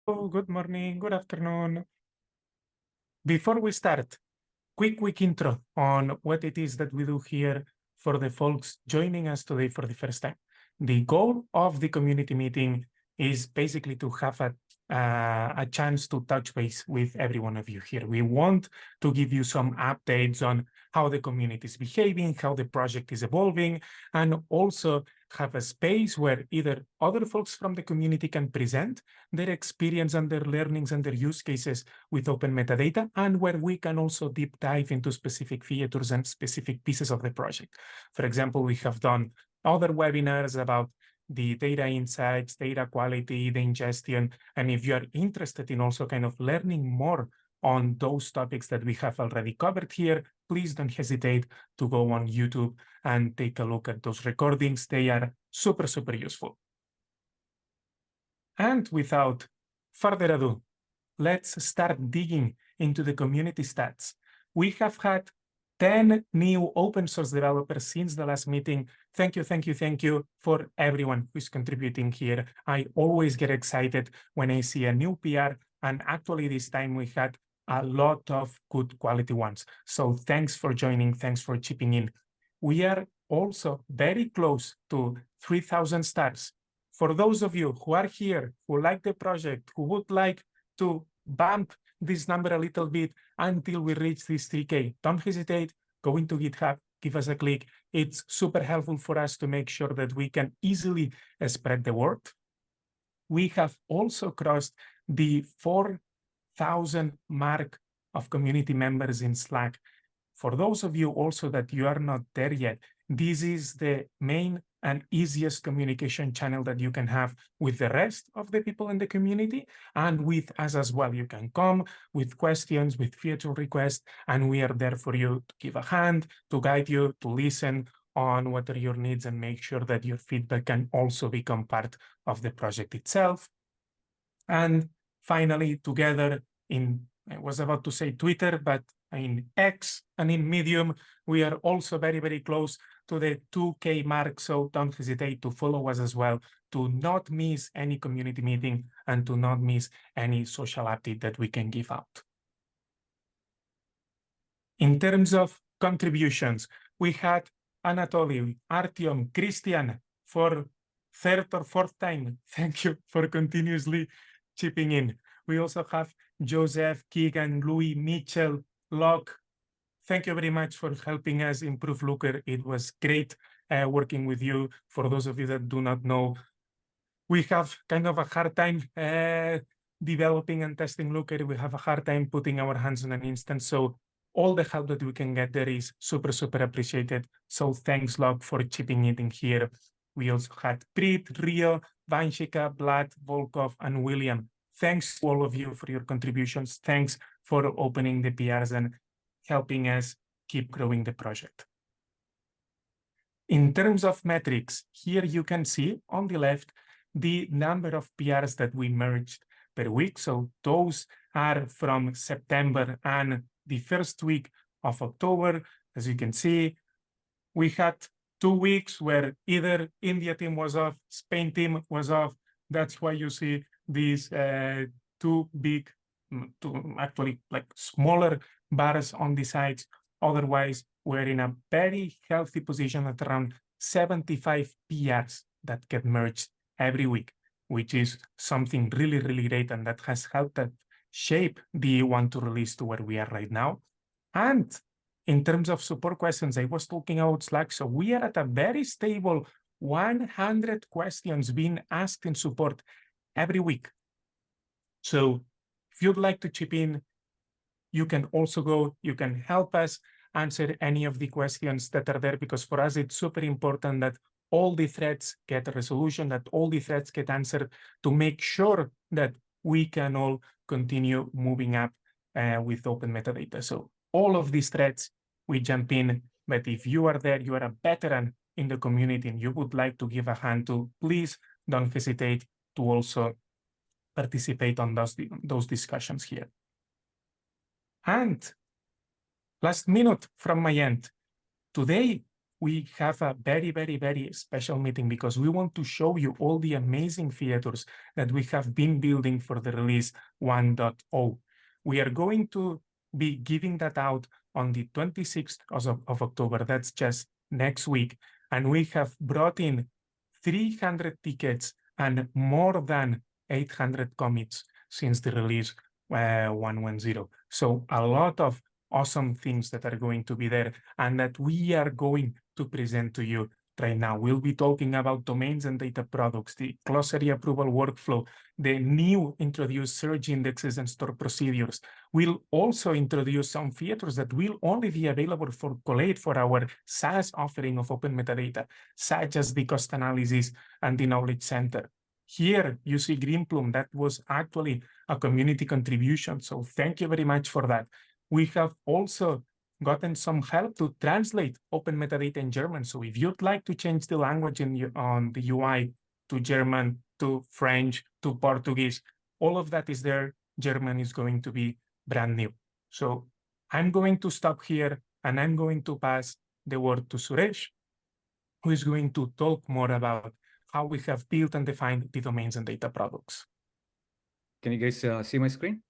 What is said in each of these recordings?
Oh, good morning, good afternoon. Before we start, quick intro on what it is that we do here for the folks joining us today for the first time. The goal of the community meeting is basically to have a chance to touch base with every one of you here. We want to give you some updates on how the community is behaving, how the project is evolving, and also have a space where either other folks from the community can present their experience and their learnings and their use cases with open metadata, and where we can also deep dive into specific features and specific pieces of the project. For example, we have done other webinars about the data insights, data quality, the ingestion. And if you are interested in also kind of learning more on those topics that we have already covered here, please don't hesitate to go on YouTube and take a look at those recordings. They are super useful. And without further ado, let's start digging into the community stats. We have had 10 new open source developers since the last meeting. Thank you for everyone who's contributing here. I always get excited when I see a new PR, and actually this time we had a lot of good quality ones. So thanks for joining, thanks for chipping in. We are also very close to 3,000 stars. For those of you who are here, who like the project, who would like to bump this number a little bit until we reach this 3K, don't hesitate, go into GitHub, give us a click. It's super helpful for us to make sure that we can easily spread the word. We have also crossed the 4,000 mark of community members in Slack. For those of you also that you are not there yet, this is the main and easiest communication channel that you can have with the rest of the people in the community and with us as well. You can come with questions, with feature requests, and we are there for you to give a hand, to guide you, to listen on what are your needs and make sure that your feedback can also become part of the project itself. And finally, together in, I was about to say Twitter, but in X and in Medium, we are also very close to the 2K mark. So don't hesitate to follow us as well, to not miss any community meeting and to not miss any social update that we can give out. In terms of contributions, we had Anatoly, Artyom, Christian for third or fourth time. Thank you for continuously chipping in. We also have Joseph, Keegan, Louis, Mitchell, Locke. Thank you very much for helping us improve Looker. It was great working with you. For those of you that do not know, we have kind of a hard time developing and testing Looker. We have a hard time putting our hands on an instance. So all the help that we can get there is super appreciated. So thanks, Locke, for chipping in here. We also had Preet, Rio, Vanshika, Vlad, Volkov, and William. Thanks to all of you for your contributions. Thanks for opening the PRs and helping us keep growing the project. In terms of metrics, here you can see on the left the number of PRs that we merged per week. So those are from September and the first week of October. As you can see, we had 2 weeks where either India team was off, Spain team was off. That's why you see these two actually like smaller bars on the sides. Otherwise, we're in a very healthy position at around 75 PRs that get merged every week, which is something really great, and that has helped us shape the E1 release to where we are right now. And in terms of support questions, I was talking about Slack, so we are at a very stable 100 questions being asked in support every week. So if you'd like to chip in, you can also go, you can help us answer any of the questions that are there, because for us, it's super important that all the threads get a resolution, that all the threads get answered to make sure that we can all continue moving up with open metadata. So all of these threads, we jump in, but if you are there, you are a veteran in the community and you would like to give a hand to, please don't hesitate to also participate on those discussions here. And last minute from my end, today we have a very, very, very special meeting because we want to show you all the amazing features that we have been building for the release 1.0. We are going to be giving that out on the 26th of October. That's just next week. And we have brought in 300 tickets and more than 800 commits since the release 1.10. So a lot of awesome things that are going to be there and that we are going to present to you right now. We'll be talking about domains and data products, the glossary approval workflow, the new introduced search indexes and store procedures. We'll also introduce some features that will only be available for Collate for our SaaS offering of open metadata, such as the cost analysis and the knowledge center. Here you see Greenplum, that was actually a community contribution. So thank you very much for that. We have also gotten some help to translate open metadata in German. So if you'd like to change the language on the UI to German, to French, to Portuguese, all of that is there. German is going to be brand new. So I'm going to stop here and I'm going to pass the word to Suresh, who is going to talk more about how we have built and defined the domains and data products. Can you guys see my screen?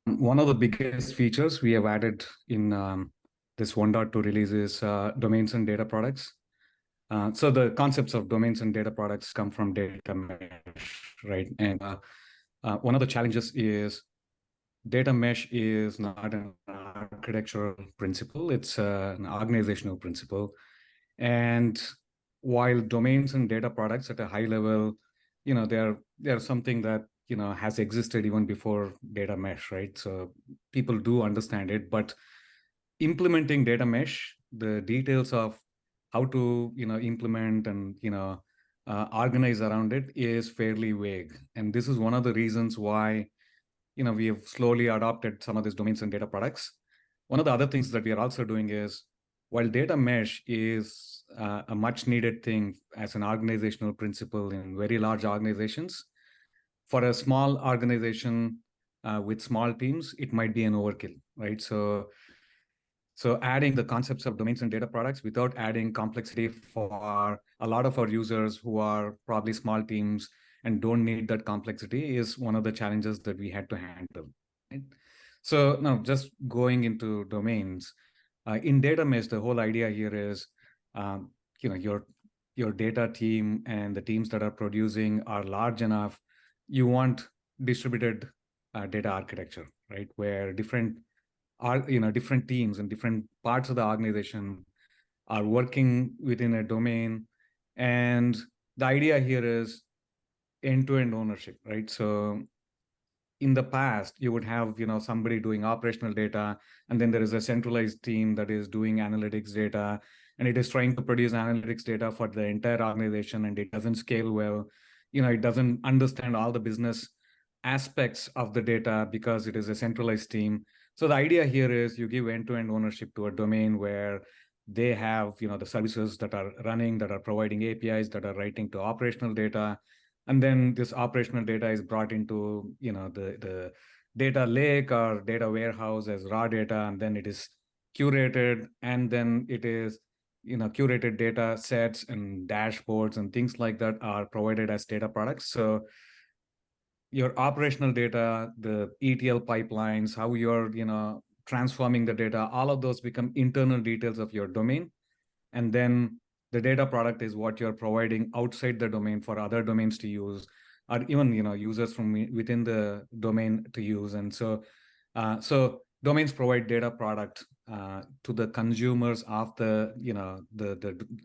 One of the biggest features we have added in this 1.2 release is domains and data products. So the concepts of domains and data products come from data mesh, right? And one of the challenges is data mesh is not an architectural principle, it's an organizational principle. And while domains and data products at a high level, they're something that has existed even before data mesh, right? So people do understand it, but implementing data mesh, the details of how to implement and organize around it is fairly vague. And this is one of the reasons why we have slowly adopted some of these domains and data products. One of the other things that we are also doing is, while data mesh is a much needed thing as an organizational principle in very large organizations, for a small organization with small teams, it might be an overkill, right? So adding the concepts of domains and data products without adding complexity for a lot of our users who are probably small teams and don't need that complexity is one of the challenges that we had to handle. Right? So now just going into domains, in data mesh, the whole idea here is, your data team and the teams that are producing are large enough. You want distributed data architecture, right? Where different teams and different parts of the organization are working within a domain. And the idea here is end-to-end ownership, right? So in the past, you would have somebody doing operational data, and then there is a centralized team that is doing analytics data, and it is trying to produce analytics data for the entire organization, and it doesn't scale well. It doesn't understand all the business aspects of the data because it is a centralized team. So the idea here is you give end-to-end ownership to a domain where they have the services that are running, that are providing APIs, that are writing to operational data. And then this operational data is brought into the data lake or data warehouse as raw data, and then it is curated, and then it is curated data sets and dashboards and things like that are provided as data products. So your operational data, the ETL pipelines, how you're transforming the data, all of those become internal details of your domain. And then the data product is what you're providing outside the domain for other domains to use, or even users from within the domain to use. And so domains provide data product to the consumers of the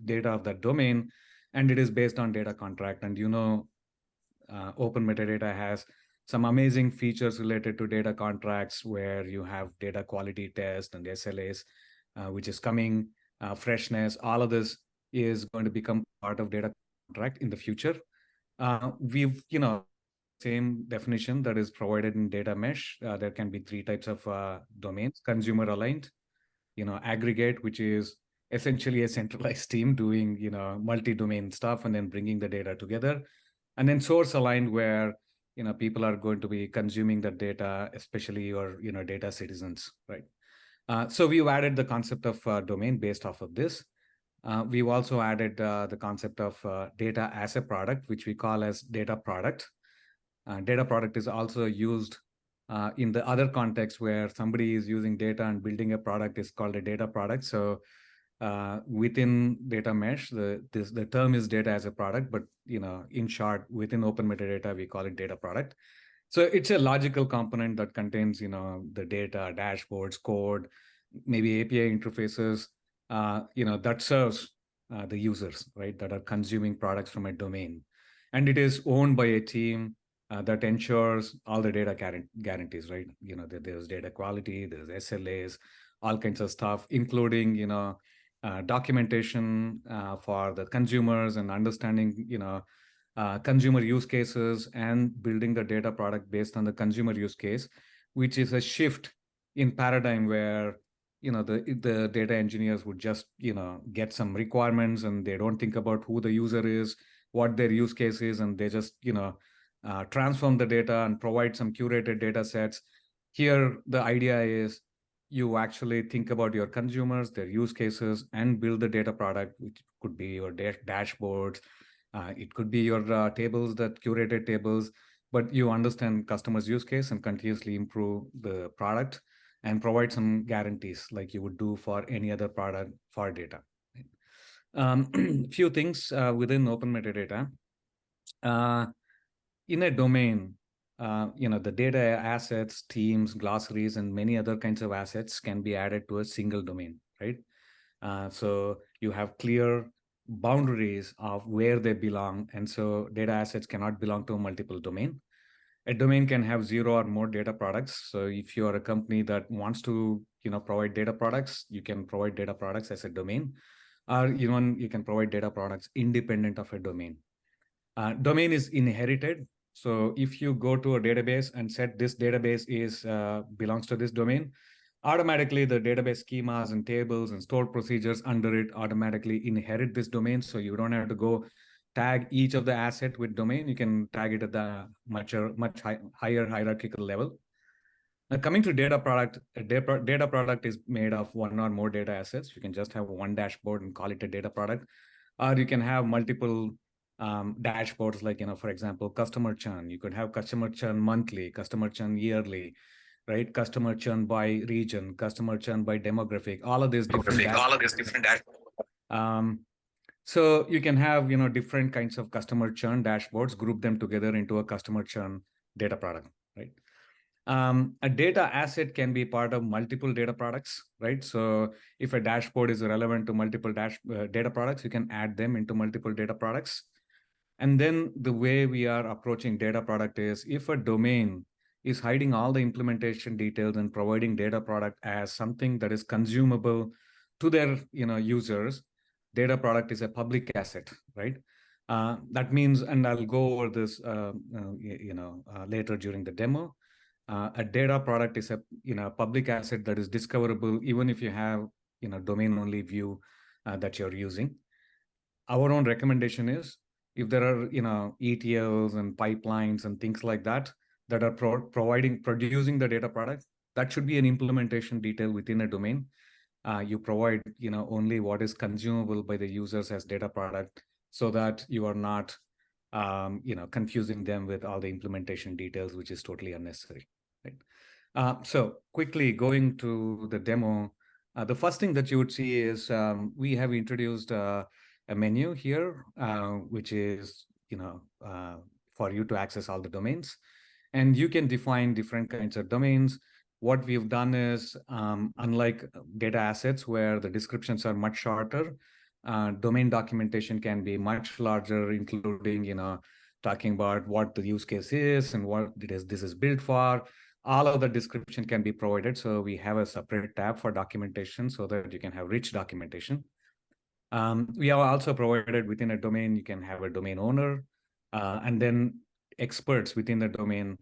data of that domain, and it is based on data contract. And Open Metadata has some amazing features related to data contracts where you have data quality test and SLAs, which is coming, freshness. All of this is going to become part of data contract in the future. We've, same definition that is provided in data mesh. There can be three types of domains: consumer aligned, aggregate, which is essentially a centralized team doing, multi-domain stuff and then bringing the data together. And then source aligned, where people are going to be consuming the data, especially your data citizens, right? So we've added the concept of domain based off of this. We've also added the concept of data as a product, which we call as data product. Data product is also used in the other context where somebody is using data and building a product is called a data product. So within data mesh, the term is data as a product, but in short, within open metadata, we call it data product. So it's a logical component that contains the data, dashboards, code, maybe API interfaces, that serves the users, right, that are consuming products from a domain. And it is owned by a team that ensures all the data guarantees, right? There's data quality, there's SLAs, all kinds of stuff, including, documentation for the consumers and understanding, consumer use cases and building the data product based on the consumer use case, which is a shift in paradigm where the data engineers would just get some requirements and they don't think about who the user is, what their use case is, and they just transform the data and provide some curated data sets. Here the idea is you actually think about your consumers, their use cases, and build the data product, which could be your dashboards, it could be your tables, that curated tables, but you understand customers' use case and continuously improve the product and provide some guarantees like you would do for any other product for data. Few things within open metadata. In a domain, the data assets, teams, glossaries, and many other kinds of assets can be added to a single domain, right? So you have clear boundaries of where they belong. And so data assets cannot belong to a multiple domain. A domain can have 0 or more data products. So if you are a company that wants to provide data products, you can provide data products as a domain, or even you can provide data products independent of a domain. Domain is inherited. So if you go to a database and set this database is belongs to this domain, automatically the database schemas and tables and stored procedures under it automatically inherit this domain. So you don't have to go tag each of the asset with domain. You can tag it at the much higher hierarchical level. Now coming to data product, a data product is made of 1 or more data assets. You can just have one dashboard and call it a data product, or you can have multiple dashboards, like, for example, customer churn. You could have customer churn monthly, customer churn yearly, right? Customer churn by region, customer churn by demographic, all of these different dashboards. So you can have, different kinds of customer churn dashboards, group them together into a customer churn data product, right? A data asset can be part of multiple data products, right? So if a dashboard is relevant to multiple data products, you can add them into multiple data products. And then the way we are approaching data product is if a domain is hiding all the implementation details and providing data product as something that is consumable to their users, data product is a public asset, right? That means, and I'll go over this later during the demo. A data product is a public asset that is discoverable even if you have domain only view that you're using. Our own recommendation is if there are ETLs and pipelines and things like that that are producing the data product, that should be an implementation detail within a domain. You provide only what is consumable by the users as data product, so that you are not confusing them with all the implementation details, which is totally unnecessary, right? So quickly going to the demo, the first thing that you would see is we have introduced a menu here, which is for you to access all the domains, and you can define different kinds of domains. What we've done is, unlike data assets where the descriptions are much shorter, domain documentation can be much larger, including talking about what the use case is and what this is built for. All of the description can be provided. So we have a separate tab for documentation so that you can have rich documentation. We have also provided within a domain, you can have a domain owner and then experts within the domain.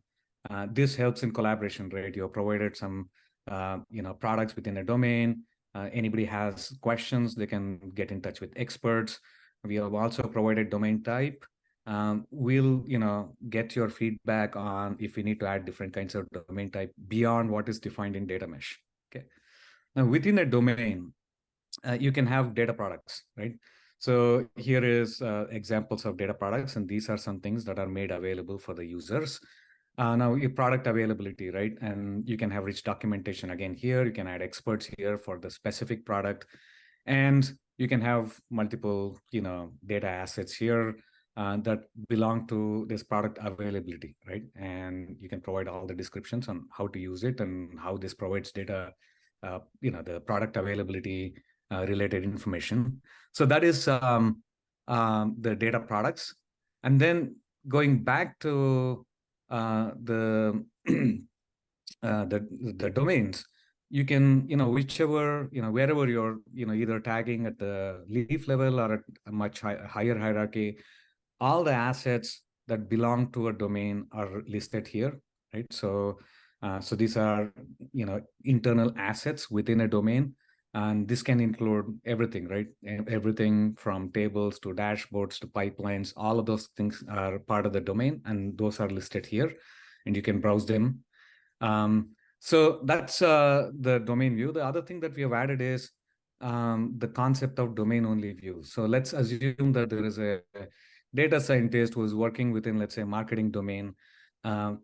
This helps in collaboration, right? You have provided some products within a domain. Anybody has questions, they can get in touch with experts. We have also provided domain type. We'll get your feedback on if we need to add different kinds of domain type beyond what is defined in data mesh. Okay. Now within a domain, you can have data products, right? So here is examples of data products, and these are some things that are made available for the users. Now your product availability, right? And you can have rich documentation again here. You can add experts here for the specific product, and you can have multiple, data assets here that belong to this product availability, right? And you can provide all the descriptions on how to use it and how this provides data, the product availability related information. So that is the data products. And then going back to the the domains, you can, whichever, wherever you're, either tagging at the leaf level or at a much higher hierarchy, all the assets that belong to a domain are listed here, right? So so these are, internal assets within a domain, and this can include everything, right? Everything from tables to dashboards to pipelines. All of those things are part of the domain, and those are listed here, and you can browse them. So that's the domain view. The other thing that we have added is the concept of domain-only view. So let's assume that there is a data scientist who is working within, let's say, marketing domain.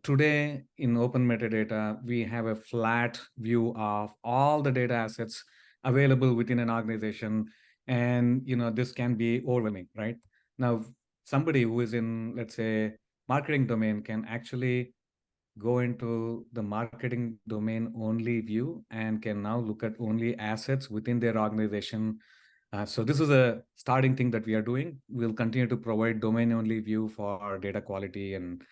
Today in Open Metadata, we have a flat view of all the data assets available within an organization. And, this can be overwhelming, right? Now, somebody who is in, let's say, marketing domain can actually go into the marketing domain only view and can now look at only assets within their organization. So this is a starting thing that we are doing. We'll continue to provide domain only view for our data quality and,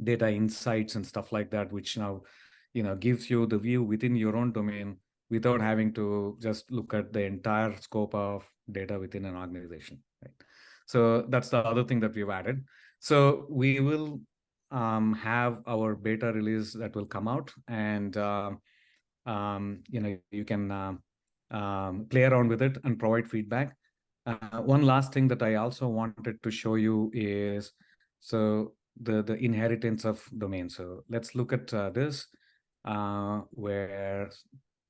data insights and stuff like that, which now, gives you the view within your own domain without having to just look at the entire scope of data within an organization, right? So that's the other thing that we've added. So we will have our beta release that will come out, and you can play around with it and provide feedback. One last thing that I also wanted to show you is the inheritance of domain. So let's look at this, where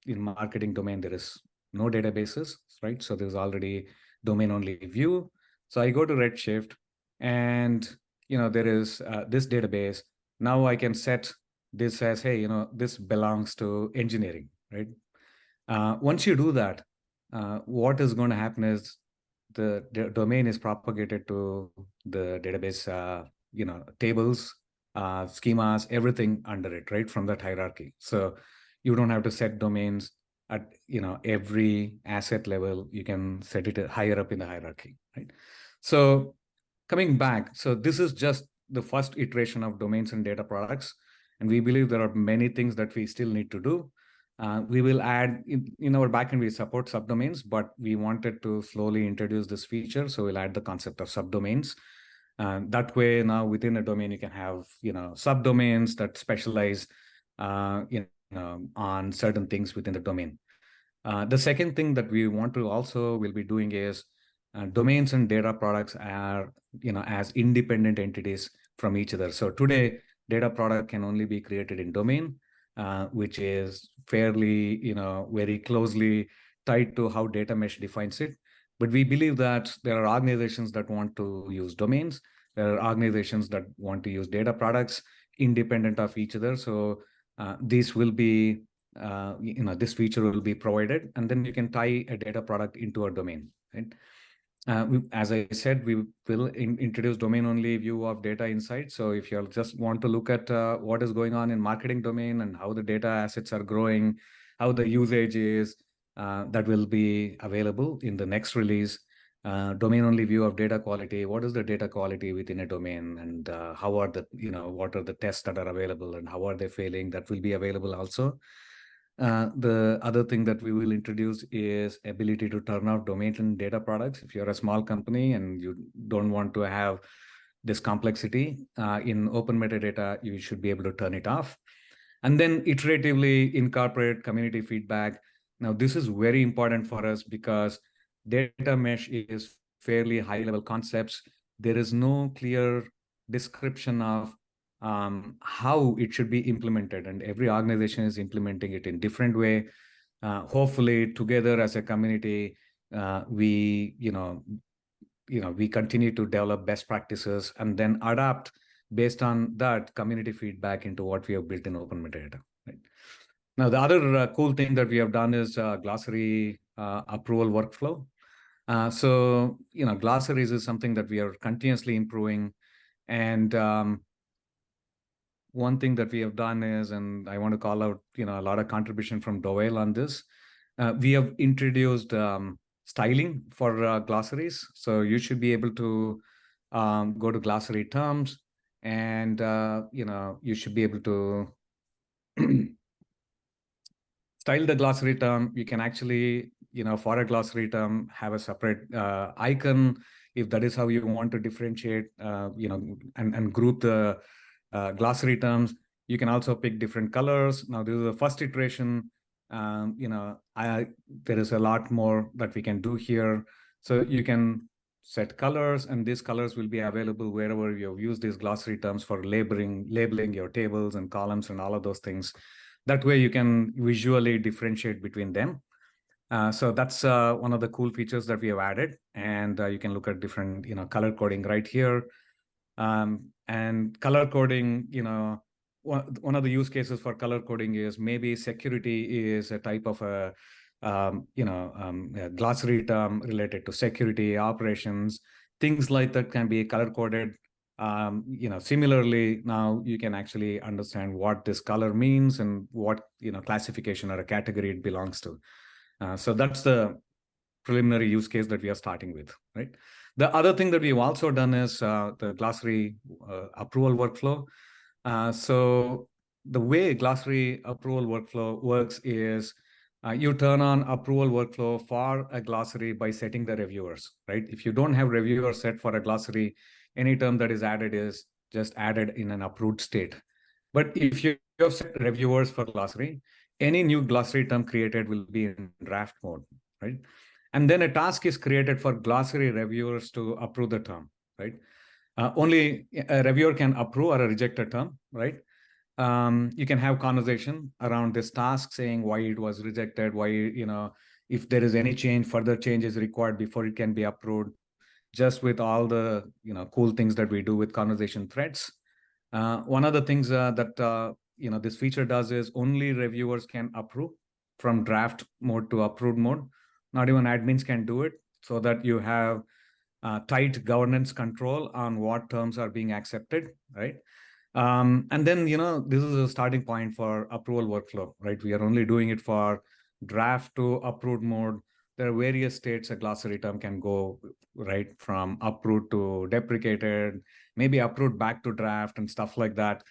in marketing domain there is no databases, right? So there's already domain only view. So I go to Redshift, and there is this database. Now I can set this as, hey, this belongs to engineering, right? Once you do that, what is going to happen is the domain is propagated to the database, tables, schemas, everything under it, right, from that hierarchy. So you don't have to set domains at every asset level. You can set it higher up in the hierarchy, right? So coming back, so this is just the first iteration of domains and data products, and we believe there are many things that we still need to do. We will add in our backend, we support subdomains, but we wanted to slowly introduce this feature. So we'll add the concept of subdomains. That way, now within a domain, you can have subdomains that specialize on certain things within the domain. The second thing that we want to also will be doing is domains and data products are as independent entities from each other. So today, data product can only be created in domain, which is fairly very closely tied to how data mesh defines it. But we believe that there are organizations that want to use domains. There are organizations that want to use data products independent of each other. So these will be this feature will be provided, and then you can tie a data product into a domain, right? As I said, we will introduce domain-only view of data insights. So if you just want to look at what is going on in marketing domain and how the data assets are growing, how the usage is, that will be available in the next release. Domain-only view of data quality. What is the data quality within a domain, and how are the what are the tests that are available, and how are they failing? That will be available also. The other thing that we will introduce is ability to turn off domain and data products. If you're a small company and you don't want to have this complexity in Open Metadata, you should be able to turn it off. And then iteratively incorporate community feedback. Now, this is very important for us because data mesh is fairly high-level concepts. There is no clear description of how it should be implemented, and every organization is implementing it in different way. hopefully together as a community, we we continue to develop best practices and then adapt based on that community feedback into what we have built in Open Metadata. Right? Now, the other cool thing that we have done is Glossary approval workflow. So, Glossaries is something that we are continuously improving. And one thing that we have done is, and I want to call out, a lot of contribution from Dovell on this. We have introduced styling for glossaries. So you should be able to go to glossary terms, and you should be able to style the glossary term. You can actually, for a glossary term, have a separate icon if that is how you want to differentiate, and group the glossary terms. You can also pick different colors. Now, this is the first iteration. There is a lot more that we can do here. So you can set colors, and these colors will be available wherever you've used these glossary terms for labeling your tables and columns and all of those things. That way you can visually differentiate between them. So that's one of the cool features that we have added. And you can look at different, color coding right here. And color coding, one of the use cases for color coding is maybe security is a type of a glossary term related to security operations. Things like that can be color coded. Similarly, now you can actually understand what this color means and what classification or a category it belongs to. So that's the preliminary use case that we are starting with, right? The other thing that we've also done is the glossary approval workflow. So the way glossary approval workflow works is you turn on approval workflow for a glossary by setting the reviewers, right? If you don't have reviewers set for a glossary, any term that is added is just added in an approved state. But if you have set reviewers for glossary, any new glossary term created will be in draft mode, right? And then a task is created for glossary reviewers to approve the term, right? Only a reviewer can approve or reject a term, right? You can have conversation around this task saying why it was rejected, why, if there is any change, further change is required before it can be approved, just with all the, cool things that we do with conversation threads. One of the things that, this feature does is only reviewers can approve from draft mode to approved mode. Not even admins can do it, so that you have tight governance control on what terms are being accepted, right? And then, this is a starting point for approval workflow, right? We are only doing it for draft to approved mode. There are various states a glossary term can go, right? From approved to deprecated, maybe approved back to draft and stuff like that.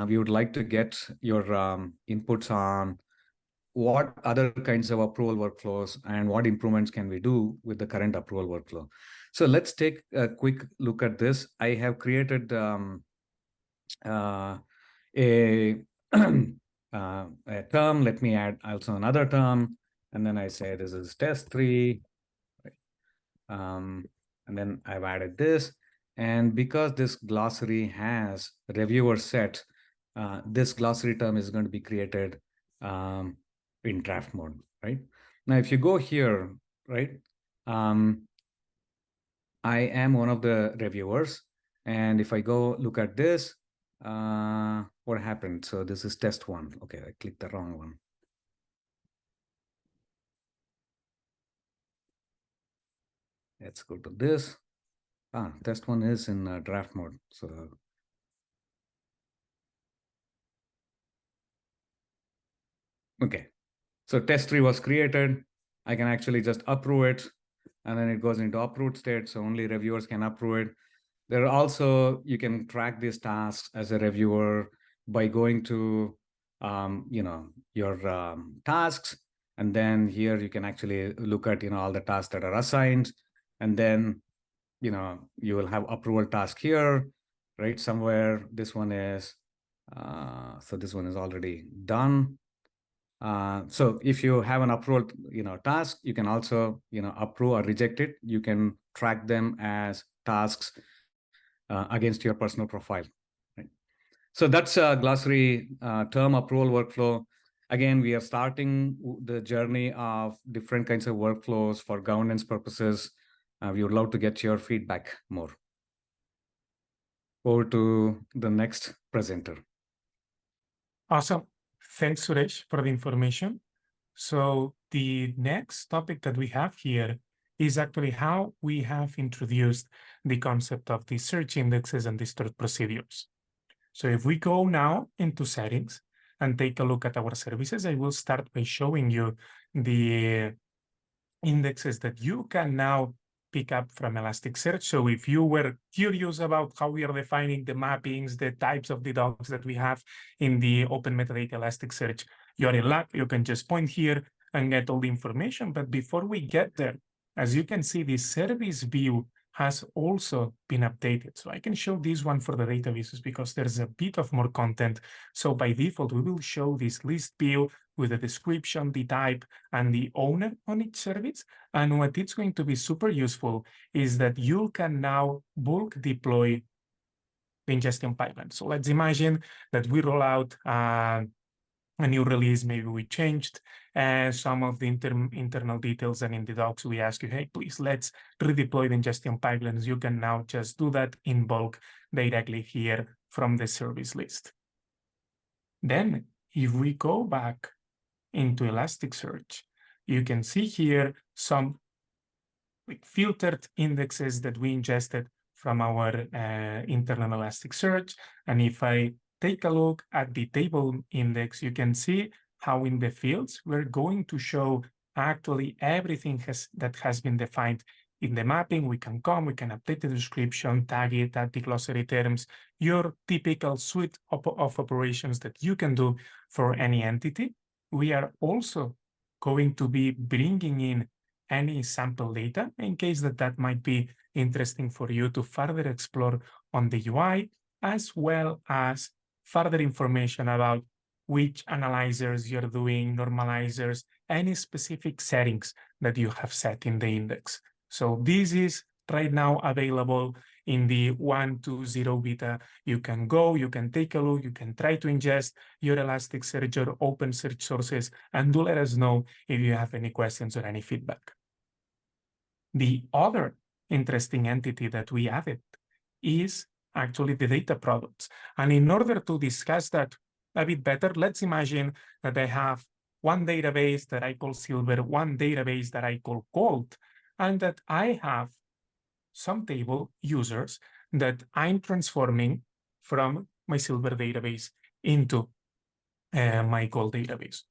We would like to get your inputs on what other kinds of approval workflows and what improvements can we do with the current approval workflow. So let's take a quick look at this. I have created a term. Let me add also another term. And then I say this is test 3. And then I've added this. And because this glossary has reviewer set, this glossary term is going to be created in draft mode, right? Now, if you go here, right, I am one of the reviewers. And if I go look at this, what happened? So this is test 1. Okay, I clicked the wrong one. Let's go to this. Test 1 is in draft mode. So okay, so test 3 was created. I can actually just approve it, and then it goes into approved state. So only reviewers can approve it. There are also, you can track these tasks as a reviewer by going to, your tasks. And then here you can actually look at, all the tasks that are assigned. And then, you will have approval task here, right? Somewhere this one is, so this one is already done. So if you have an approval, task, you can also, approve or reject it. You can track them as tasks against your personal profile, right? So that's a glossary term approval workflow. Again, we are starting the journey of different kinds of workflows for governance purposes. We would love to get your feedback more. Over to the next presenter. Awesome. Thanks, Suresh, for the information. So the next topic that we have here is actually how we have introduced the concept of the search indexes and the stored procedures. So if we go now into settings and take a look at our services, I will start by showing you the indexes that you can now pick up from Elasticsearch. So if you were curious about how we are defining the mappings, the types of the docs that we have in the OpenMetadata Elasticsearch, you're in luck. You can just point here and get all the information. But before we get there, as you can see, the service view has also been updated. So I can show this one for the databases because there's a bit of more content. So by default, we will show this list view with the description, the type, and the owner on each service. And what it's going to be super useful is that you can now bulk deploy the ingestion pipeline. So let's imagine that we roll out a new release, maybe we changed some of the internal details, and in the docs we ask you, hey, please, let's redeploy the ingestion pipelines. You can now just do that in bulk directly here from the service list. Then if we go back into Elasticsearch, you can see here some filtered indexes that we ingested from our internal Elasticsearch. And if I take a look at the table index, you can see how in the fields, we're going to show actually everything that has been defined in the mapping. We can come, we can update the description, tag it, add the glossary terms, your typical suite of operations that you can do for any entity. We are also going to be bringing in any sample data in case that might be interesting for you to further explore on the UI, as well as further information about which analyzers you're doing, normalizers, any specific settings that you have set in the index. So this is right now available in the 1.2.0 beta. You can go, you can take a look, you can try to ingest your Elasticsearch or OpenSearch sources, and do let us know if you have any questions or any feedback. The other interesting entity that we added is actually the data products. And in order to discuss that a bit better, let's imagine that I have one database that I call Silver, one database that I call Gold, and that I have some table users that I'm transforming from my Silver database into my Gold database.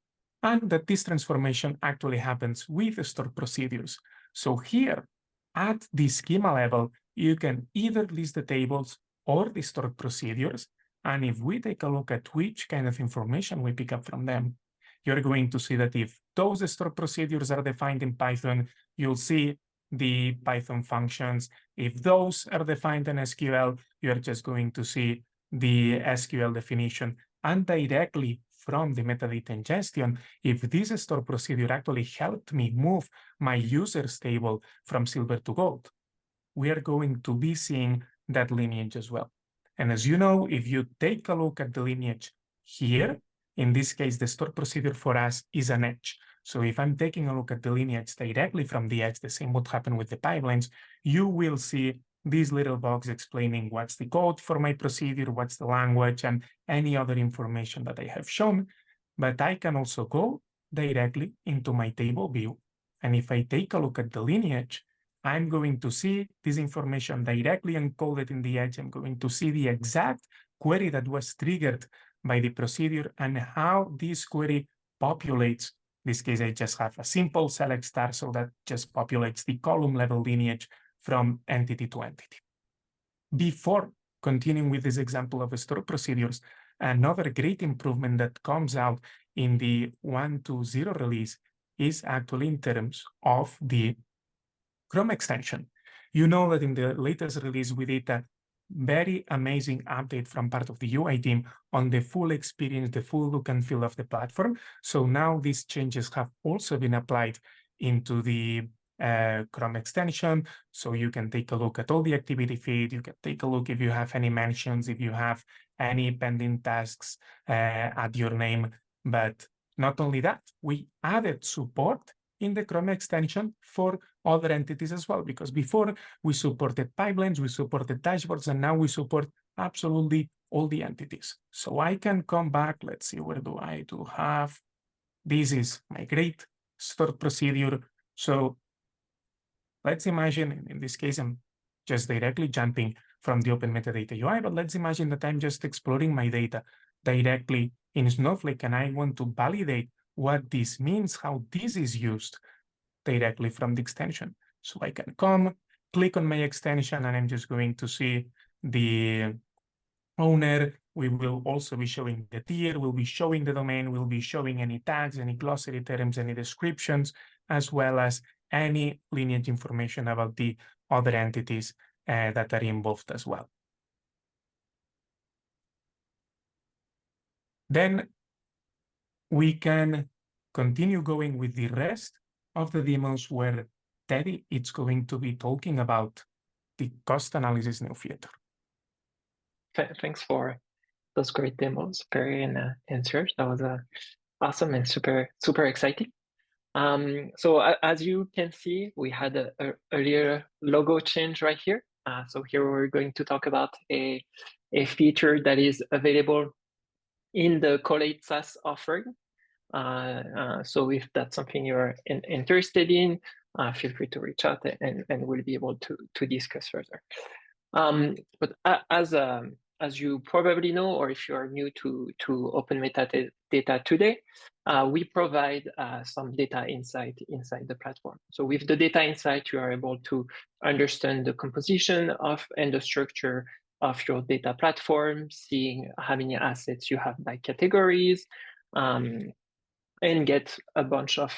And that this transformation actually happens with the stored procedures. So here at the schema level, you can either list the tables or the stored procedures. And if we take a look at which kind of information we pick up from them, you're going to see that if those stored procedures are defined in Python, you'll see the Python functions. If those are defined in SQL, you're just going to see the SQL definition. And directly from the metadata ingestion, if this stored procedure actually helped me move my users table from Silver to Gold, we are going to be seeing that lineage as well. And as you know, if you take a look at the lineage here, in this case, the stored procedure for us is an edge. So if I'm taking a look at the lineage directly from the edge, the same would happen with the pipelines, you will see this little box explaining what's the code for my procedure, what's the language, and any other information that I have shown. But I can also go directly into my table view. And if I take a look at the lineage, I'm going to see this information directly encoded in the edge. I'm going to see the exact query that was triggered by the procedure and how this query populates. In this case, I just have a simple select star, so that just populates the column level lineage from entity to entity. Before continuing with this example of stored procedures, another great improvement that comes out in the 1.2.0 release is actually in terms of the Chrome extension. You know that in the latest release, we did a very amazing update from part of the UI team on the full experience, the full look and feel of the platform. So now these changes have also been applied into the Chrome extension. So you can take a look at all the activity feed. You can take a look if you have any mentions, if you have any pending tasks at your name. But Not only that, we added support in the Chrome extension for other entities as well, because before we supported pipelines, we supported dashboards, and now we support absolutely all the entities. So I can come back, let's see, where do I have, this is migrate stored procedure. So let's imagine, in this case, I'm just directly jumping from the OpenMetadata UI, but let's imagine that I'm just exploring my data directly in Snowflake, and I want to validate what this means, how this is used directly from the extension. So I can come, click on my extension, and I'm just going to see the owner. We will also be showing the tier, we'll be showing the domain, we'll be showing any tags, any glossary terms, any descriptions, as well as any lineage information about the other entities that are involved as well. Then we can continue going with the rest of the demos where Teddy is going to be talking about the cost analysis new feature. Thanks for those great demos, Perry and Serge. That was awesome and super exciting. So as you can see, we had a earlier logo change right here. So here we're going to talk about a feature that is available in the Collate SaaS offering. So if that's something you're interested in, feel free to reach out and we'll be able to discuss further. But as you probably know, or if you're new to OpenMetadata today, we provide some data insight inside the platform. So with the data insight, you are able to understand the composition of and the structure of your data platform, seeing how many assets you have by categories, and get a bunch of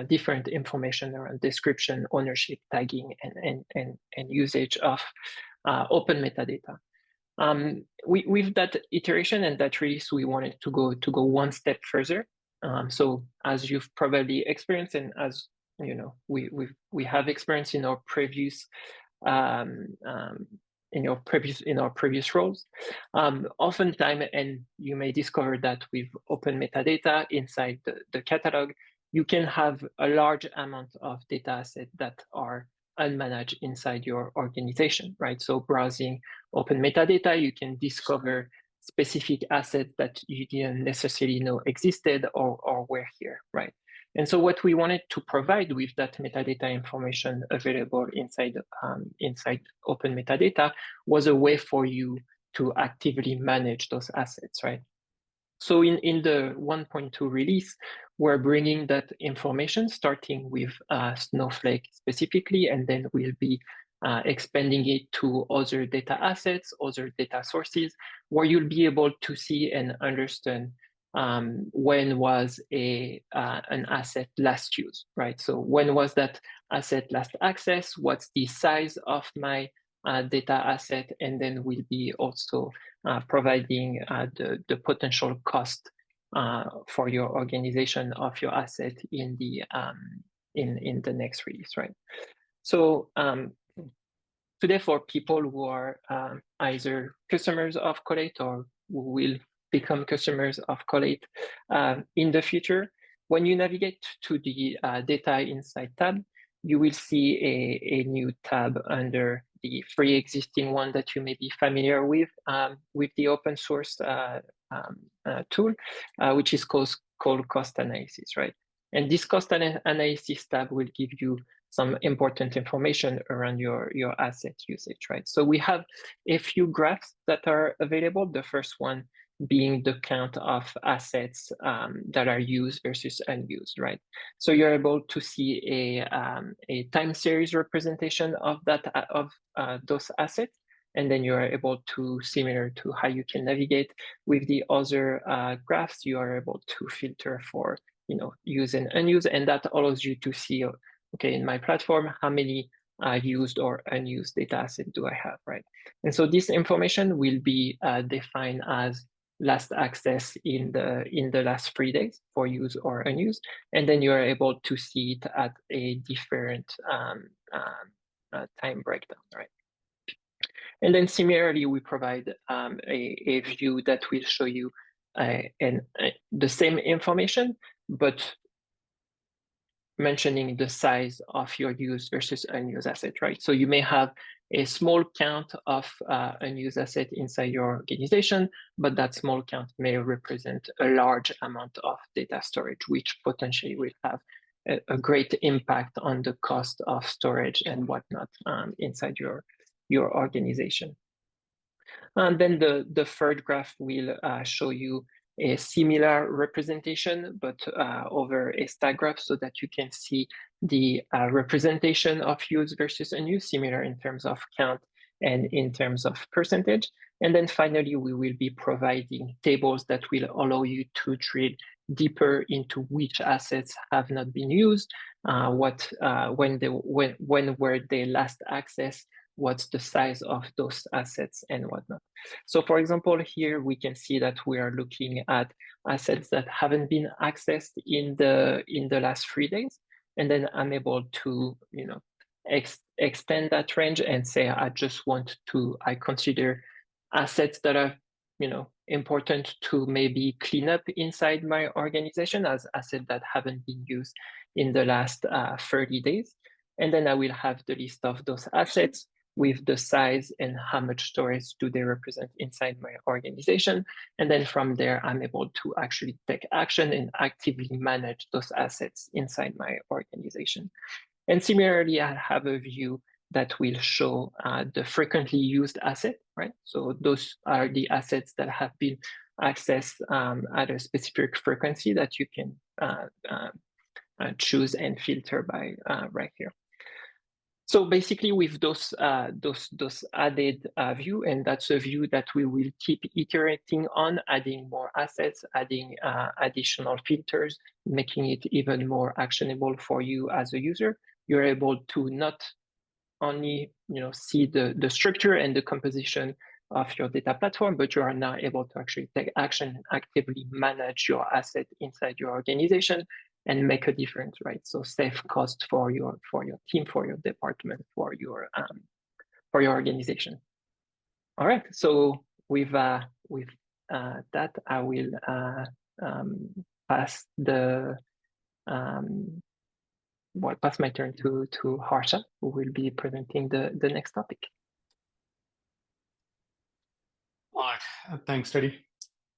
different information around description, ownership, tagging, and usage of open metadata. With that iteration and that release, we wanted to go one step further. So as you've probably experienced, and as you know, we have experienced in our previous in our previous roles. Oftentimes, and you may discover that with open metadata inside the catalog, you can have a large amount of data assets that are unmanaged inside your organization, right? So browsing open metadata, you can discover specific assets that you didn't necessarily know existed or were here, right? And so what we wanted to provide with that metadata information available inside open metadata was a way for you to actively manage those assets, right? So in the 1.2 release, we're bringing that information, starting with Snowflake specifically, and then we'll be expanding it to other data assets, other data sources, where you'll be able to see and understand when was an asset last used, right? So when was that asset last accessed? What's the size of my data asset? And then we'll be also providing the potential cost for your organization of your asset in the next release, right? So today, for people who are either customers of Collate or who will become customers of Collate in the future, when you navigate to the Data Insight tab, you will see a new tab under the free existing one that you may be familiar with the open source tool, which is called Cost Analysis, right? And this Cost Analysis tab will give you some important information around your asset usage, right? So we have a few graphs that are available. The first one being the count of assets that are used versus unused, right? So you're able to see a time series representation of those assets, and then you are able to, similar to how you can navigate with the other graphs, you are able to filter for use and unused, and that allows you to see, okay, in my platform, how many used or unused data assets do I have, right? And so this information will be defined as last access in the last 3 days for use or unused, and then you are able to see it at a different time breakdown, right? And then similarly, we provide a view that will show you the same information, but mentioning the size of your used versus unused asset, right? So you may have a small count of unused asset inside your organization, but that small count may represent a large amount of data storage, which potentially will have a great impact on the cost of storage and whatnot inside your organization. And then the third graph will show you a similar representation, but over a stack graph, so that you can see the representation of used versus unused, similar in terms of count and in terms of percentage. And then finally, we will be providing tables that will allow you to drill deeper into which assets have not been used, when were they last accessed, what's the size of those assets and whatnot. So for example, here we can see that we are looking at assets that haven't been accessed in the last 3 days. And then I'm able to, extend that range and say, I consider assets that are, important to maybe clean up inside my organization as assets that haven't been used in the last 30 days. And then I will have the list of those assets with the size and how much storage do they represent inside my organization. And then from there, I'm able to actually take action and actively manage those assets inside my organization. And similarly, I have a view that will show the frequently used asset, right? So those are the assets that have been accessed at a specific frequency that you can choose and filter by right here. So basically, with those added view, and that's a view that we will keep iterating on, adding more assets, adding additional filters, making it even more actionable for you as a user. You're able to not only see the structure and the composition of your data platform, but you are now able to actually take action and actively manage your asset inside your organization and make a difference, right? So save cost for your team, for your department, for your organization. All right. So with that, I will pass my turn to Harsha, who will be presenting the next topic. All right. Thanks, Teddy.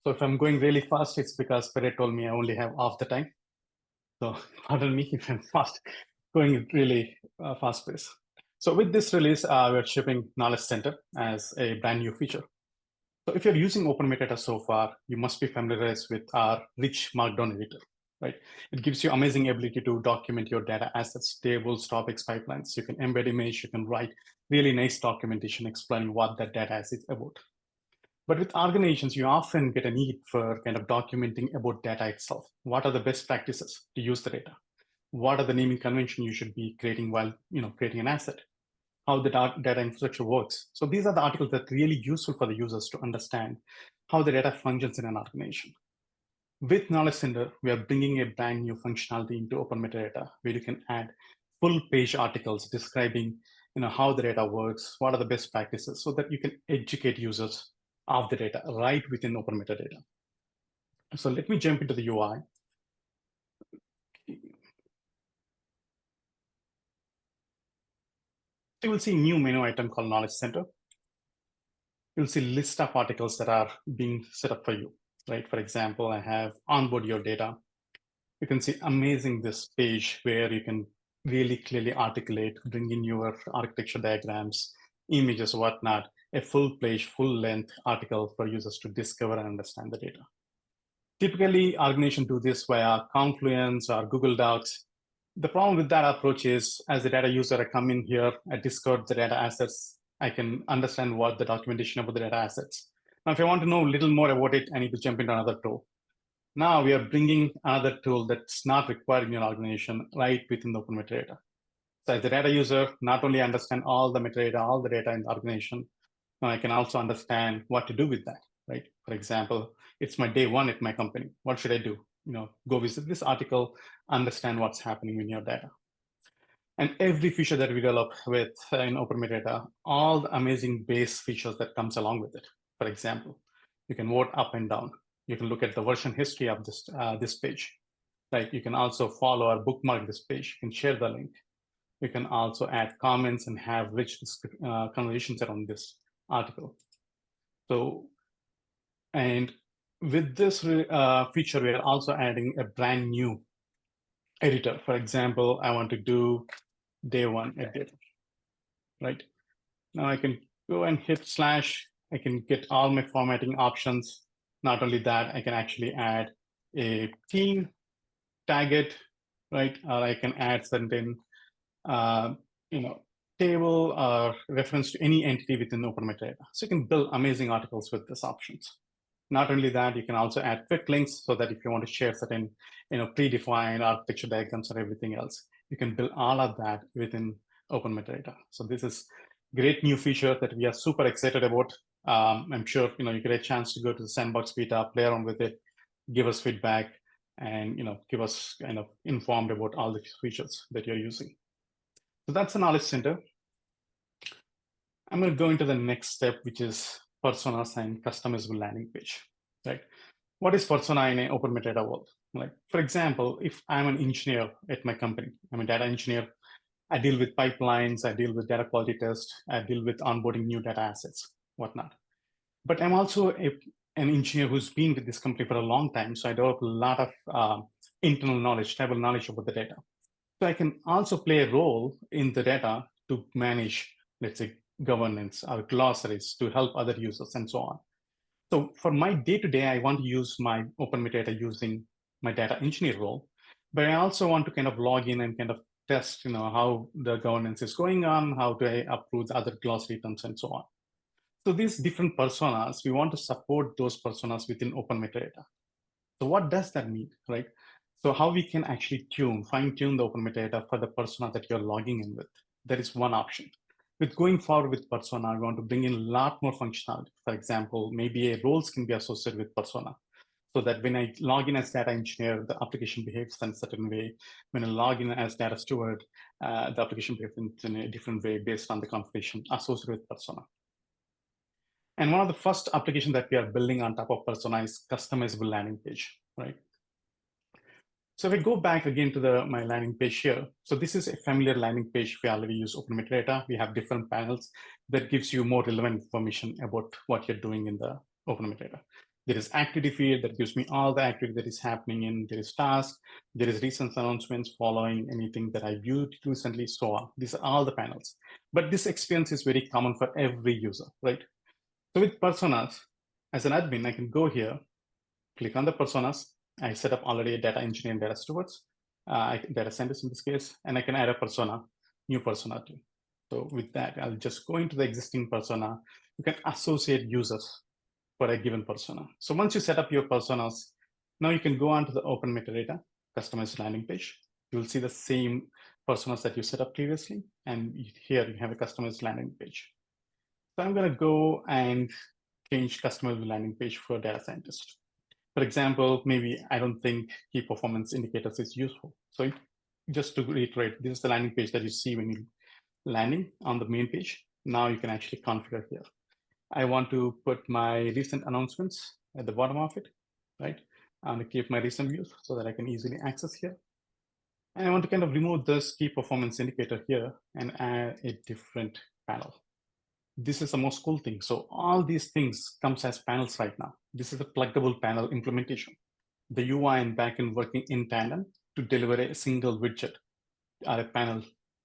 So if I'm going really fast, it's because Perret told me I only have half the time. So pardon me if I'm going really fast pace. So with this release, we're shipping Knowledge Center as a brand new feature. So if you're using OpenMetadata so far, you must be familiarized with our rich Markdown editor, right? It gives you amazing ability to document your data assets, tables, topics, pipelines. You can embed image, you can write really nice documentation explaining what that data is about. But with organizations, you often get a need for kind of documenting about data itself. What are the best practices to use the data? What are the naming conventions you should be creating while creating an asset? How the data infrastructure works. So these are the articles that are really useful for the users to understand how the data functions in an organization. With Knowledge Center, we are bringing a brand new functionality into OpenMetadata, where you can add full page articles describing how the data works, what are the best practices, so that you can educate users of the data right within OpenMetadata. So let me jump into the UI. You will see a new menu item called Knowledge Center. You'll see a list of articles that are being set up for you, right? For example, I have onboard your data. You can see amazing this page where you can really clearly articulate, bring in your architecture diagrams, images, whatnot, a full page, full length article for users to discover and understand the data. Typically, organizations do this via Confluence or Google Docs. The problem with that approach is, as a data user, I come in here, I discover the data assets, I can understand what the documentation about the data assets. Now, if I want to know a little more about it, I need to jump into another tool. Now we are bringing another tool that's not required in your organization right within the OpenMetadata. So as a data user, not only understand all the metadata, all the data in the organization, now I can also understand what to do with that, right? For example, it's my day one at my company. What should I do? Go visit this article, understand what's happening in your data. And every feature that we develop with in OpenMetadata, all the amazing base features that comes along with it. For example, you can vote up and down. You can look at the version history of this page. Right? You can also follow or bookmark this page. You can share the link. You can also add comments and have rich conversations around this article. So, and with this feature, we are also adding a brand new editor. For example, I want to do day one edit. Right? Now I can go and hit / I can get all my formatting options. Not only that, I can actually add a theme, tag it, right? Or I can add certain, table or reference to any entity within OpenMetadata. So you can build amazing articles with these options. Not only that, you can also add quick links so that if you want to share certain, predefined architecture diagrams or everything else, you can build all of that within OpenMetadata. So this is great new feature that we are super excited about. I'm sure you get a chance to go to the sandbox beta, play around with it, give us feedback, and give us kind of informed about all the features that you're using. So that's the knowledge center. I'm going to go into the next step, which is personas and customizable landing page. Right? What is persona in an open metadata world? Like, for example, if I'm an engineer at my company, I'm a data engineer. I deal with pipelines, I deal with data quality tests, I deal with onboarding new data assets, whatnot. But I'm also an engineer who's been with this company for a long time, so I develop a lot of internal knowledge, tribal knowledge about the data. So I can also play a role in the data to manage, let's say, governance or glossaries to help other users and so on. So for my day-to-day, I want to use my open metadata using my data engineer role, but I also want to kind of log in and kind of test, how the governance is going on, how do I approve the other glossary terms and so on. So these different personas, we want to support those personas within open metadata. So what does that mean, right? So how we can actually fine-tune the open metadata for the persona that you're logging in with. That is one option. With going forward with persona, we want to bring in a lot more functionality. For example, maybe a roles can be associated with persona, so that when I log in as data engineer, the application behaves in a certain way. When I log in as data steward, the application behaves in a different way based on the configuration associated with persona. And one of the first applications that we are building on top of persona is customizable landing page, right? So if I go back again to my landing page here, so this is a familiar landing page. We already use open metadata. We have different panels that gives you more relevant information about what you're doing in the open metadata. There is activity field that gives me all the activity that is happening in. There is task. There is recent announcements following anything that I viewed recently, so on. These are all the panels. But this experience is very common for every user, right? So with personas, as an admin, I can go here, click on the personas. I set up already a data engineer and data stewards, data scientist in this case, and I can add a persona, new persona too. So with that, I'll just go into the existing persona. You can associate users for a given persona. So once you set up your personas, now you can go on to the open metadata, customized landing page. You'll see the same personas that you set up previously. And here you have a customized landing page. So I'm going to go and change customizable landing page for data scientist. For example, maybe I don't think key performance indicators is useful. So just to reiterate, this is the landing page that you see when you're landing on the main page. Now you can actually configure here. I want to put my recent announcements at the bottom of it, right? I'm going to keep my recent views so that I can easily access here. And I want to kind of remove this key performance indicator here and add a different panel. This is the most cool thing. So all these things comes as panels right now. This is a pluggable panel implementation. The UI and backend working in tandem to deliver a single widget or a panel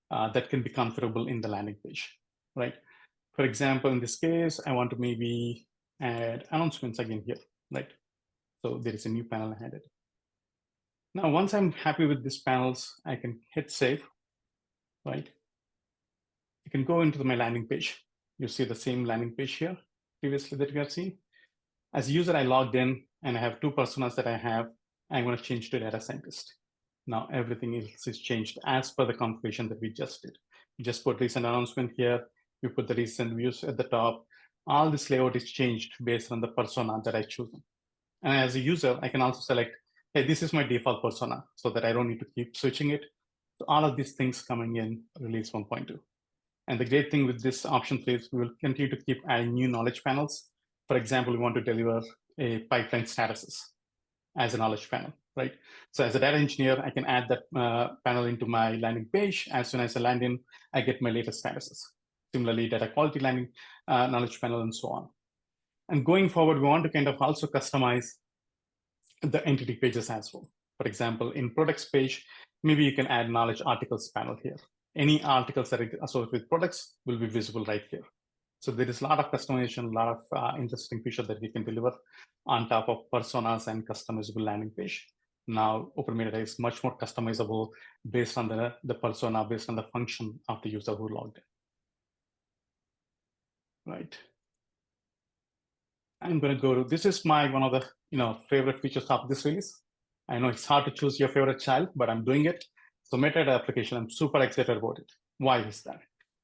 that can be configurable in the landing page, right? For example, in this case, I want to maybe add announcements again here, right? So there is a new panel added. Now, once I'm happy with these panels, I can hit save, right? You can go into my landing page. You see the same landing page here previously that we have seen. As a user, I logged in and I have two personas that I have. I'm going to change to data scientist. Now everything else is changed as per the configuration that we just did. You just put recent announcement here. You put the recent views at the top. All this layout is changed based on the persona that I choose. And as a user, I can also select, hey, this is my default persona so that I don't need to keep switching it. So all of these things coming in release 1.2. And the great thing with this option is we will continue to keep adding new knowledge panels. For example, we want to deliver a pipeline statuses as a knowledge panel, right? So as a data engineer, I can add that panel into my landing page. As soon as I land in, I get my latest statuses. Similarly, data quality landing knowledge panel and so on. And going forward, we want to kind of also customize the entity pages as well. For example, in products page, maybe you can add knowledge articles panel here. Any articles that are associated with products will be visible right here. So there is a lot of customization, a lot of interesting features that we can deliver on top of personas and customizable landing page. Now, OpenMetadata is much more customizable based on the persona, based on the function of the user who logged in. Right. I'm going to go to, this is my one of the favorite features of this release. I know it's hard to choose your favorite child, but I'm doing it. So Metadata application, I'm super excited about it. Why is that?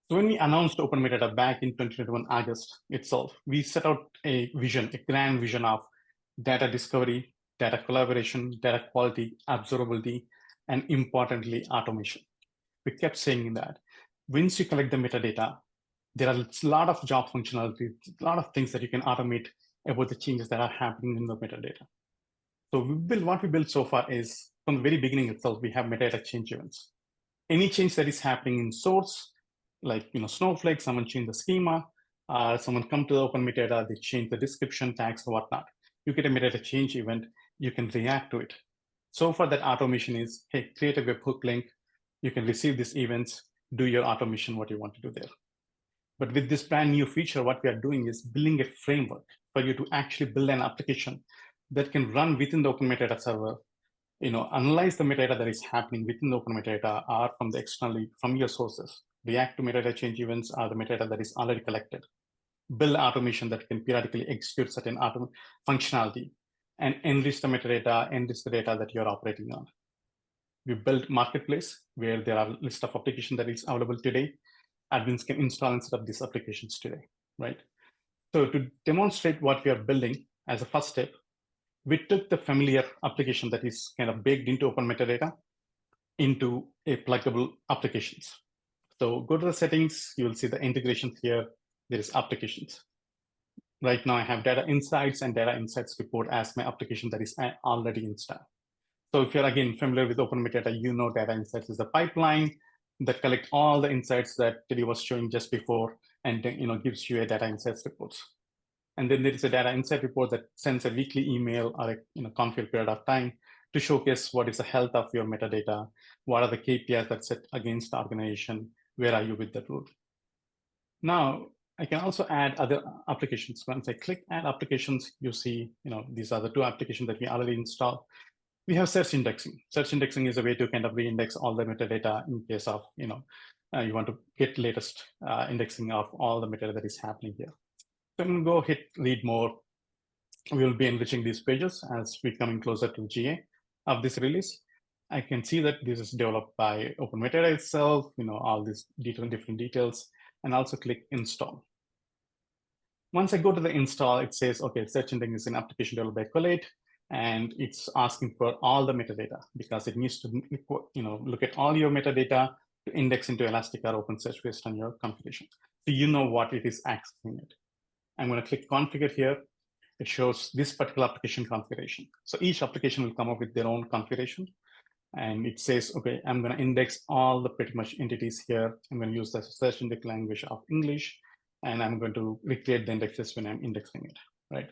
So when we announced OpenMetadata back in 2021 August itself, we set out a vision, a grand vision of data discovery, data collaboration, data quality, observability, and importantly, automation. We kept saying that once you collect the metadata, there are a lot of job functionality, a lot of things that you can automate about the changes that are happening in the metadata. So what we built so far is, from the very beginning itself, we have metadata change events. Any change that is happening in source, like Snowflake, someone changed the schema, someone come to the open metadata, they change the description tags or whatnot. You get a metadata change event, you can react to it. So far that automation is, hey, create a webhook link, you can receive these events, do your automation, what you want to do there. But with this brand new feature, what we are doing is building a framework for you to actually build an application that can run within the open metadata server, analyze the metadata that is happening within the open metadata or from the externally, from your sources, react to metadata change events or the metadata that is already collected, build automation that can periodically execute certain functionality, and enrich the metadata, enrich the data that you're operating on. We built marketplace where there are a list of applications that is available today. Admins can install and set up these applications today, right? So to demonstrate what we are building as a first step, we took the familiar application that is kind of baked into open metadata into a pluggable applications. So go to the settings, you will see the integrations here. There is applications. Right now I have data insights and data insights report as my application that is already installed. So if you're again familiar with open metadata, you know data insights is the pipeline that collect all the insights that Teddy was showing just before and gives you a data insights reports. And then there is a data insight report that sends a weekly email or a config period of time to showcase what is the health of your metadata, what are the KPIs that set against the organization, where are you with the rule. Now, I can also add other applications. Once I click add applications, you see, these are the two applications that we already installed. We have search indexing. Search indexing is a way to kind of reindex all the metadata in case of, you want to get latest indexing of all the metadata that is happening here. So I'm going to go hit read more. We will be enriching these pages as we're coming closer to GA of this release. I can see that this is developed by OpenMetadata itself, all these different details, and also click install. Once I go to the install, it says, okay, search indexing is an application developed by Collate, and it's asking for all the metadata because it needs to look at all your metadata to index into Elastic or OpenSearch based on your configuration. So you know what it is accessing it. I'm going to click configure here. It shows this particular application configuration. So each application will come up with their own configuration. And it says, okay, I'm going to index all the pretty much entities here. I'm going to use the search index language of English, and I'm going to recreate the indexes when I'm indexing it, right?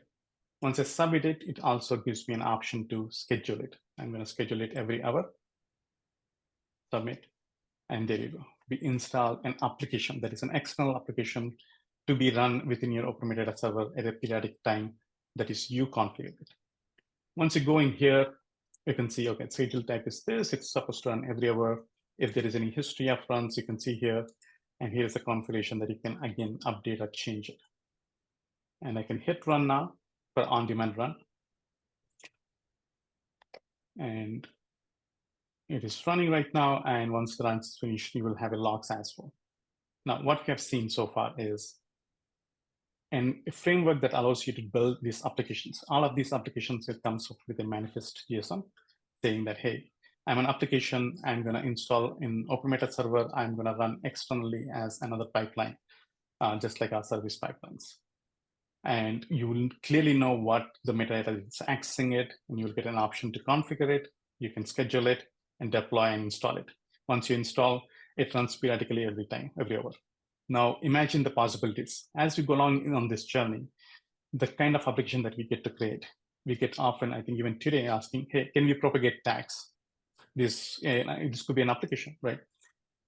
Once I submit it, it also gives me an option to schedule it. I'm going to schedule it every hour, submit, and there you go. We install an application that is an external application to be run within your open metadata server at a periodic time that is you configured. Once you go in here, you can see, okay, schedule type is this. It's supposed to run every hour. If there is any history of runs, you can see here. And here's the configuration that you can, again, update or change it. And I can hit run now for on-demand run. And it is running right now. And once the run is finished, you will have a logs as well. Now, what we have seen so far is a framework that allows you to build these applications. All of these applications, it comes with a manifest JSON saying that, hey, I'm an application, I'm going to install in OpenMetadata server, I'm going to run externally as another pipeline, just like our service pipelines. And you will clearly know what the metadata is accessing it, and you'll get an option to configure it. You can schedule it and deploy and install it. Once you install, it runs periodically every time, every hour. Now imagine the possibilities. As we go along on this journey, the kind of application that we get to create, we get often, I think even today, asking, hey, can we propagate tags? This could be an application, right?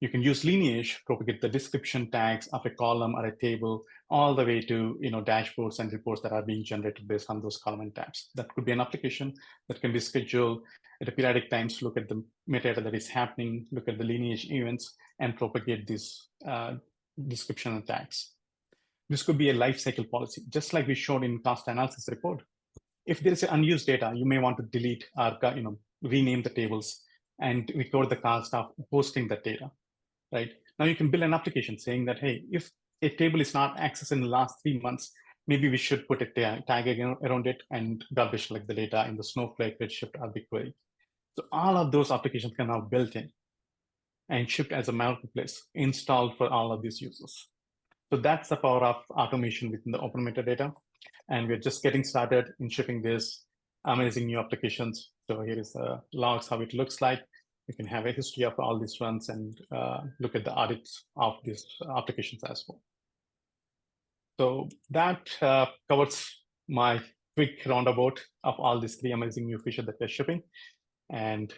You can use lineage, propagate the description tags of a column or a table, all the way to dashboards and reports that are being generated based on those column and tabs. That could be an application that can be scheduled at a periodic times to look at the metadata that is happening, look at the lineage events, and propagate these description and tags. This could be a lifecycle policy, just like we showed in cost analysis report. If there is unused data, you may want to delete or rename the tables and record the cost of hosting that data. Right now, you can build an application saying that, hey, if a table is not accessed in the last 3 months, maybe we should put a tag around it and publish like the data in the Snowflake, Redshift, or BigQuery. So all of those applications can now built in and shipped as a marketplace installed for all of these users. So that's the power of automation within the open metadata. And we're just getting started in shipping this amazing new applications. So here is the logs, how it looks like. You can have a history of all these runs and look at the audits of these applications as well. So that covers my quick roundabout of all these 3 amazing new features that we're shipping. And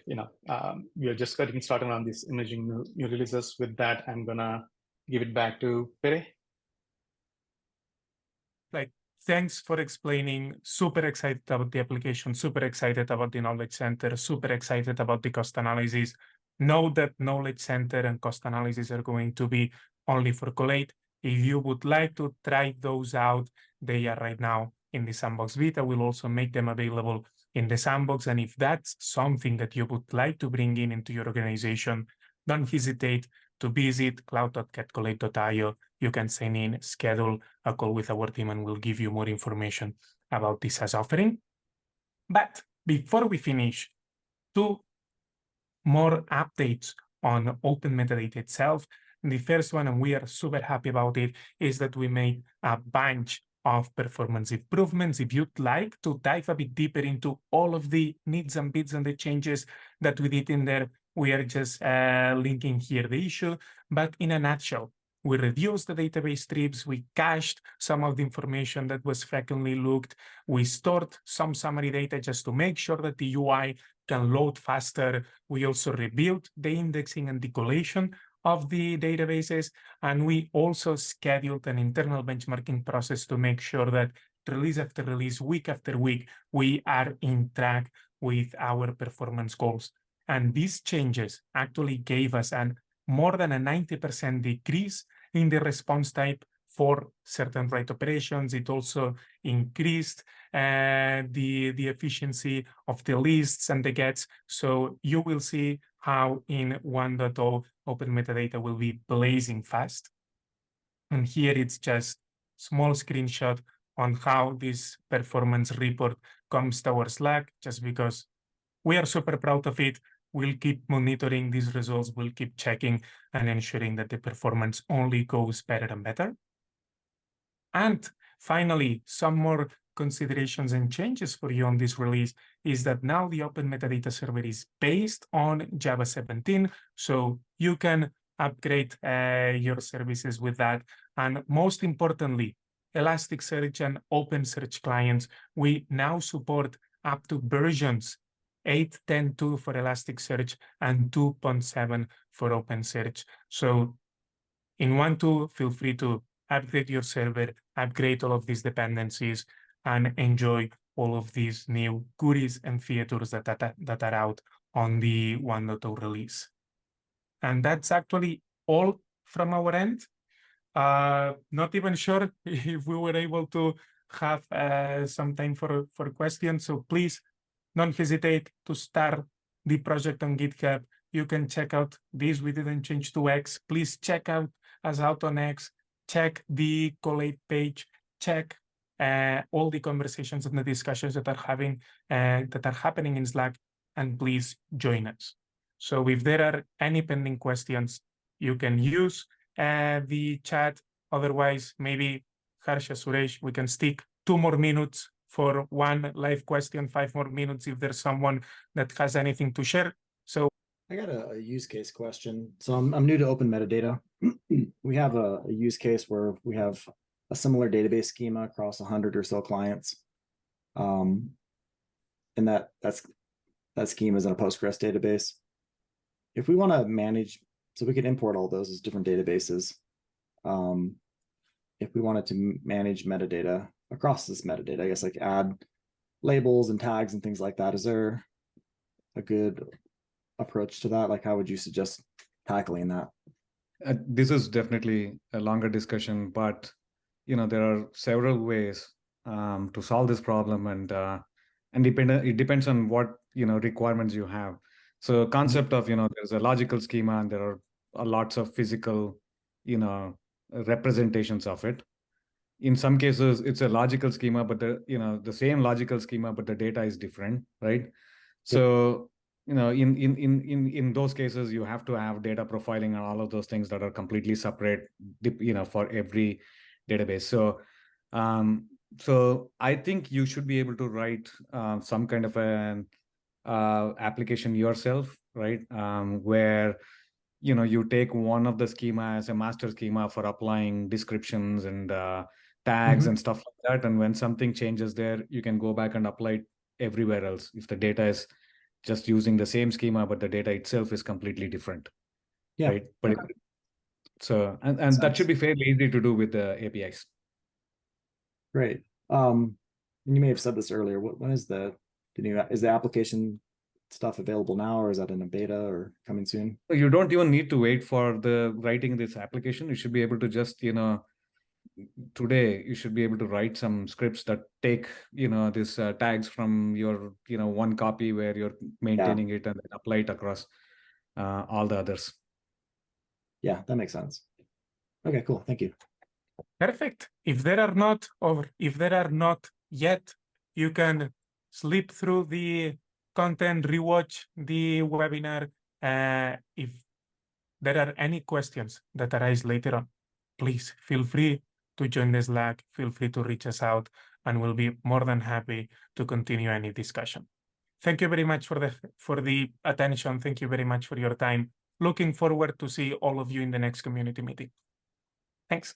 we are just getting started on these emerging new releases. With that, I'm gonna give it back to Pere. Thanks for explaining. Super excited about the application, super excited about the Knowledge Center, super excited about the cost analysis. Know that Knowledge Center and cost analysis are going to be only for Collate. If you would like to try those out, they are right now in the Sandbox Beta. We'll also make them available in the Sandbox. And if that's something that you would like to bring into your organization, don't hesitate to visit cloud.getcollate.io. You can sign in, schedule a call with our team, and we'll give you more information about this as offering. But before we finish, 2 more updates on Open Metadata itself. The first one, and we are super happy about it, is that we made a bunch of performance improvements. If you'd like to dive a bit deeper into all of the needs and bits and the changes that we did in there, we are just linking here the issue. But in a nutshell, we reduced the database strips, we cached some of the information that was frequently looked, we stored some summary data just to make sure that the UI can load faster. We also rebuilt the indexing and the collation of the databases, and we also scheduled an internal benchmarking process to make sure that release after release, week after week, we are in track with our performance goals. And these changes actually gave us more than a 90% decrease in the response type for certain write operations. It also increased the efficiency of the lists and the gets. So you will see how in 1.0 Open Metadata will be blazing fast. And here it's just small screenshot on how this performance report comes to our Slack, just because we are super proud of it. We'll keep monitoring these results. We'll keep checking and ensuring that the performance only goes better and better. And finally, some more considerations and changes for you on this release is that now the Open Metadata Server is based on Java 17, so you can upgrade your services with that. And most importantly, Elasticsearch and OpenSearch clients, we now support up to versions 8.10.2 for Elasticsearch and 2.7 for OpenSearch. So in 1.2, feel free to upgrade your server, upgrade all of these dependencies, and enjoy all of these new goodies and features that are out on the 1.0 release. And that's actually all from our end. Not even sure if we were able to have some time for questions, so please don't hesitate to start the project on GitHub. You can check out this. We didn't change to X. Please check out us out on X. Check the Collate page. Check all the conversations and the discussions that are happening in Slack, and please join us. So if there are any pending questions, you can use the chat. Otherwise, maybe Harsha, Suresh, we can stick 2 more minutes for one live question, 5 more minutes if there's someone that has anything to share. So I got a use case question. So I'm new to Open Metadata. We have a use case where we have a similar database schema across 100 or so clients. And that schema is in a Postgres database. If we want to manage, so we could import all those as different databases. If we wanted to manage metadata across this metadata, I guess like add labels and tags and things like that, is there a good approach to that? Like, how would you suggest tackling that? This is definitely a longer discussion, but there are several ways to solve this problem, and it depends on what requirements you have. So concept of there's a logical schema and there are lots of physical representations of it. In some cases it's a logical schema, but the same logical schema, but the data is different, right? So in those cases you have to have data profiling and all of those things that are completely separate for every database. So I think you should be able to write some kind of an application yourself, right? Where you take one of the schema as a master schema for applying descriptions and tags and stuff like that, and when something changes there, you can go back and apply it everywhere else if the data is just using the same schema but the data itself is completely different. Yeah. Right. But and that should be fairly easy to do with the APIs. Great. And you may have said this earlier. When is the application stuff available now, or is that in a beta or coming soon? You don't even need to wait for the writing this application. You should be able to just today you should be able to write some scripts that take this tags from your one copy where you're maintaining it and then apply it across all the others. Yeah, that makes sense. Okay, cool. Thank you. perfect. If there are not, or if there are not yet, you can sleep through the content, rewatch the webinar. If there are any questions that arise later on, please feel free to join the Slack, feel free to reach us out, and we'll be more than happy to continue any discussion. Thank you very much for the attention. Thank you very much for your time. Looking forward to see all of you in the next community meeting. Thanks.